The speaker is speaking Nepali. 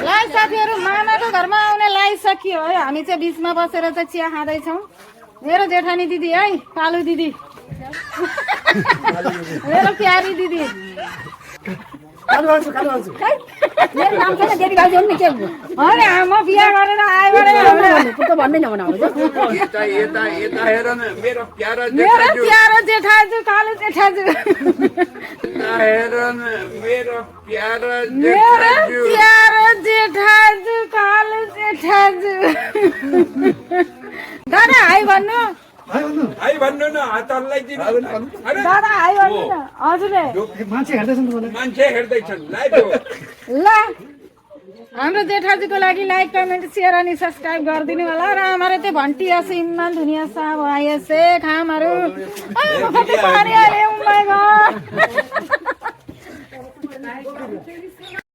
लाइ साथीहरू मामाको घरमा आउने लाइसकियो है। हामी चाहिँ बिचमा बसेर चाहिँ चिया खाँदैछौँ। मेरो जेठानी दिदी है, कालु दिदी, मेरो प्यारी दिदी। मेरो नाम छैन दिदी भाइ जोड्ने के अरे म बिहा गरेर आयो भने भन्दैन भन मेरो प्यारो जेठाजु कालु जेठाजु मेरो प्यारो जेठाजु कालु जेठाजु। दादा हाई भन्नु, हाई भन्नु न, हात हल्लाइदिनु। दादा हाई भन्नु न। हजुर मान्छे हेर्दैछन् लाइभ हो। ल हाम्रो जेठाजुको लागि लाइक कमेंट शेयर अनि सब्सक्राइब गरिदिनु होला। र हाम्रो त्यो भन्टी असो इमान धुनिया सा भयो से खामहरु कति पानी आयो। Oh my God.